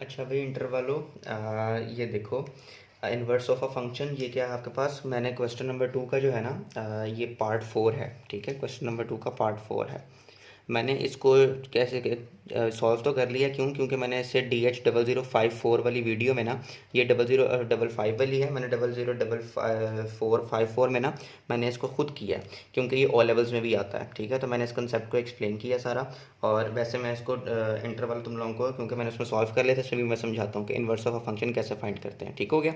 अच्छा भाई इंटरवलो ये देखो इन्वर्स ऑफ अ फंक्शन ये क्या है आपके पास। मैंने क्वेश्चन नंबर 2 का जो है ना ये पार्ट 4 है। ठीक है, क्वेश्चन नंबर 2 का पार्ट 4 है। मैंने इसको कैसे सॉल्व तो कर लिया। क्यों? क्योंकि मैंने इसे DH0054 वाली वीडियो में ना, ये 0055 वाली है, मैंने 004454 में ना मैंने इसको खुद किया है, क्योंकि ये ओ लेवल्स में भी आता है। ठीक है, तो मैंने इस कंसेप्ट को एक्सप्लेन किया सारा। और वैसे मैं इसको इंटरवल तुम लोगों को, क्योंकि मैंने उसमें सॉल्व कर लिया था, इसमें भी मैं समझाता हूँ कि इन्वर्स ऑफ अ फंक्शन कैसे फाइंड करते हैं। ठीक हो गया।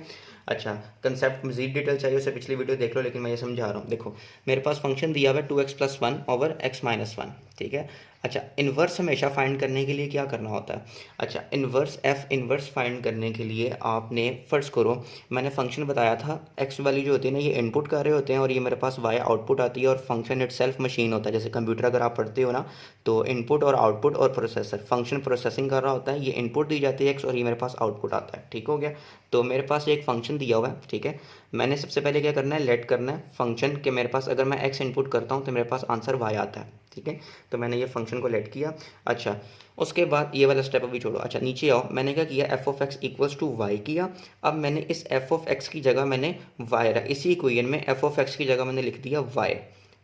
अच्छा, कंसेप्ट मजीद डिटेल चाहिए उसे पिछली वीडियो देख लो, लेकिन मैं ये समझा रहा हूँ। देखो मेरे पास फंक्शन दिया हुआ है 2x+1 x-1। ठीक है। अच्छा, इन्वर्स हमेशा फाइंड करने के लिए क्या करना होता है? अच्छा, इन्वर्स एफ इन्वर्स फाइंड करने के लिए आपने फ़र्ज़ करो मैंने फंक्शन बताया था, एक्स वाली जो होती है ना ये इनपुट कर रहे होते हैं और ये मेरे पास वाई आउटपुट आती है, और फंक्शन इटसेल्फ मशीन होता है। जैसे कंप्यूटर अगर आप पढ़ते हो ना, तो इनपुट और आउटपुट और प्रोसेसर, फंक्शन प्रोसेसिंग कर रहा होता है, ये इनपुट दी जाती है एक्स और ये मेरे पास आउटपुट आता है। ठीक हो गया। तो मेरे पास एक फंक्शन दिया हुआ है। ठीक है, मैंने सबसे पहले क्या करना है, लेट करना है फंक्शन के मेरे पास अगर मैं एक्स इनपुट करता हूँ तो मेरे पास आंसर वाई आता है। ठीक है, तो मैंने ये फंक्शन को लेट किया। अच्छा, उसके बाद ये वाला स्टेप अभी छोड़ो। अच्छा, नीचे आओ, मैंने क्या किया, F of X equals to Y किया। अब मैंने इस एफ ऑफ एक्स की जगह मैंने वाई रहा, इसी इक्वेशन में एफ ऑफ एक्स की जगह मैंने लिख दिया वाई।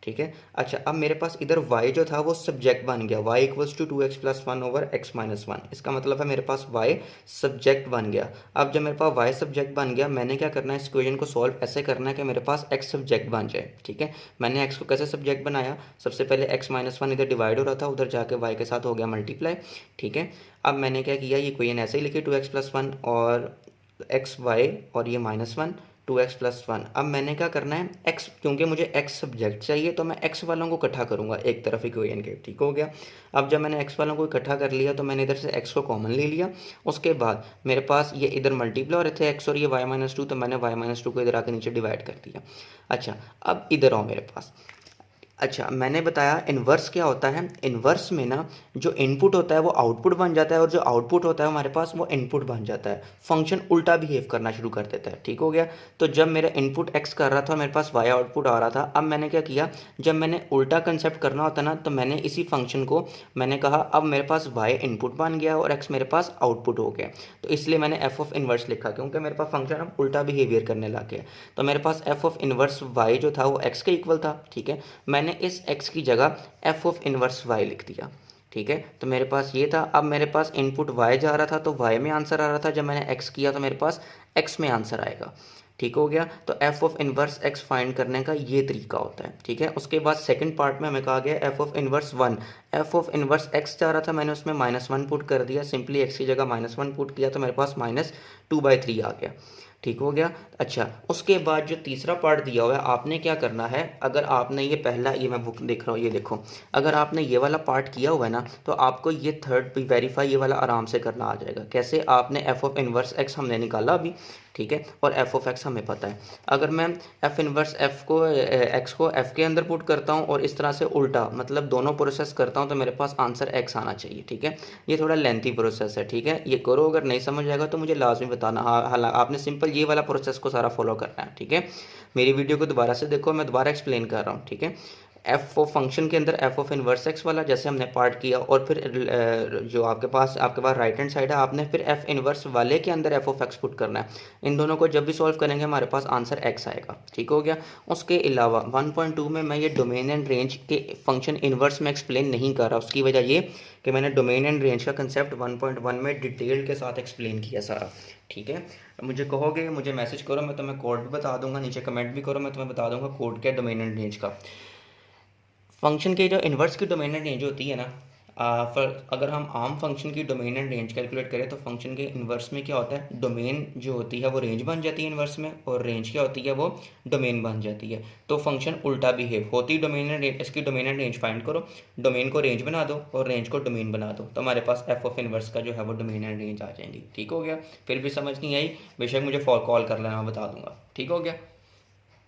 ठीक है। अच्छा, अब मेरे पास इधर y जो था वो सब्जेक्ट बन गया, y इक्वल्स टू 2x+1/x-1। इसका मतलब है मेरे पास y सब्जेक्ट बन गया। अब जब मेरे पास y सब्जेक्ट बन गया, मैंने क्या करना है, इस इक्वेशन को सॉल्व ऐसे करना है कि मेरे पास x सब्जेक्ट बन जाए। ठीक है, मैंने x को कैसे सब्जेक्ट बनाया, सबसे पहले x-1 इधर डिवाइड हो रहा था, उधर जाके y के साथ हो गया मल्टीप्लाई। ठीक है, अब मैंने क्या किया, ये इक्वेशन ऐसे ही लिखी 2x+1 और xy और ये -1 2x+1। अब मैंने क्या करना है, x, क्योंकि मुझे x सब्जेक्ट चाहिए तो मैं x वालों को इकट्ठा करूँगा एक तरफ इक्वेशन के। ठीक हो गया। अब जब मैंने x वालों को इकट्ठा कर लिया तो मैंने इधर से x को कॉमन ले लिया। उसके बाद मेरे पास ये इधर मल्टीप्लाई हो रहे थे x और ये y-2, तो मैंने y-2 को इधर आके नीचे डिवाइड कर दिया। अच्छा, अब इधर आओ मेरे पास। अच्छा, मैंने बताया इन्वर्स क्या होता है। इन्वर्स में ना जो इनपुट होता है वो आउटपुट बन जाता है, और जो आउटपुट होता है हमारे पास वो इनपुट बन जाता है। फंक्शन उल्टा बिहेव करना शुरू कर देता है। ठीक हो गया। तो जब मेरा इनपुट एक्स कर रहा था मेरे पास वाई आउटपुट आ रहा था। अब मैंने क्या किया, जब मैंने उल्टा कंसेप्ट करना होता ना, तो मैंने इसी फंक्शन को मैंने कहा अब मेरे पास वाई इनपुट बन गया और एक्स मेरे पास आउटपुट हो गया, तो इसलिए मैंने एफ ऑफ इन्वर्स लिखा, क्योंकि मेरे पास फंक्शन अब उल्टा बिहेवियर करने लग गया। तो मेरे पास एफ ऑफ इन्वर्स वाई जो था वो एक्स के इक्वल था। ठीक है, मैंने इस x की जगह एफ ऑफ इन्वर्स y लिख दिया। ठीक है, तो मेरे पास ये था। अब मेरे पास इनपुट y जा रहा था तो y में आंसर आ रहा था, जब मैंने x किया तो मेरे पास x में आंसर आएगा। ठीक हो गया। तो F of inverse x find करने का ये तरीका होता है। ठीक है, उसके बाद सेकंड पार्ट में हमें कहा गया F of inverse 1। F of inverse x जा रहा था, मैंने उसमें -1 पुट कर दिया, सिंपली x की जगह -1 पुट किया तो मेरे पास -2/3 आ गया। ठीक हो गया। अच्छा, उसके बाद जो तीसरा पार्ट दिया हुआ है, आपने क्या करना है, अगर आपने ये पहला, ये मैं बुक देख रहा हूँ, ये देखो, अगर आपने ये वाला पार्ट किया हुआ है ना, तो आपको ये थर्ड भी वेरीफाई ये वाला आराम से करना आ जाएगा। कैसे? आपने एफ ऑफ इन्वर्स एक्स हमने निकाला अभी। ठीक है, और एफ ऑफ एक्स हमें पता है। अगर मैं एफ इन्वर्स एफ को एक्स को एफ के अंदर पुट करता हूँ और इस तरह से उल्टा, मतलब दोनों प्रोसेस करता हूँ, तो मेरे पास आंसर एक्स आना चाहिए। ठीक है, ये थोड़ा लेंथी प्रोसेस है। ठीक है, ये करो, अगर नहीं समझ आएगा तो मुझे लाजमी बताना। हाँ, हालांकि आपने सिंपल ये वाला प्रोसेस को सारा फॉलो करना है। ठीक है, मेरी वीडियो को दोबारा से देखो, मैं दोबारा एक्सप्लेन कर रहा हूँ। ठीक है, एफ ऑफ फंक्शन के अंदर एफ ऑफ इन्वर्स एक्स वाला जैसे हमने पार्ट किया, और फिर जो आपके पास राइट हैंड साइड है, आपने फिर एफ इन्वर्स वाले के अंदर एफ ऑफ एक्स पुट करना है। इन दोनों को जब भी सॉल्व करेंगे हमारे पास आंसर एक्स आएगा। ठीक हो गया। उसके अलावा 1.2 में मैं ये डोमेन एंड रेंज के फंक्शन इन्वर्स में एक्सप्लेन नहीं कर रहा। उसकी वजह ये कि मैंने डोमेन एंड रेंज का कंसेप्ट 1.1 में डिटेल के साथ एक्सप्लेन किया सारा। ठीक है, मुझे कहोगे, मुझे मैसेज करो, मैं तुम्हें कोड भी बता दूंगा, नीचे कमेंट भी करो, मैं तुम्हें बता दूंगा कोड क्या डोमेन एंड रेंज का। फंक्शन के जो इन्वर्स की डोमेन एंड रेंज होती है ना, अगर हम आम फंक्शन की डोमेन एंड रेंज कैलकुलेट करें तो फंक्शन के इन्वर्स में क्या होता है, डोमेन जो होती है वो रेंज बन जाती है इन्वर्स में, और रेंज क्या होती है वो डोमेन बन जाती है। तो फंक्शन उल्टा बिहेव होती डोमेन एंड रेंज, इसकी डोमेन एंड रेंज फाइंड करो, डोमेन को रेंज बना दो और रेंज को डोमेन बना दो, तो हमारे पास एफ ऑफ इन्वर्स का जो है वो डोमेन एंड रेंज आ जाएंगी। ठीक हो गया। फिर भी समझ नहीं आई, बेशक मुझे कॉल कर लेना, मैं बता दूंगा। ठीक हो गया।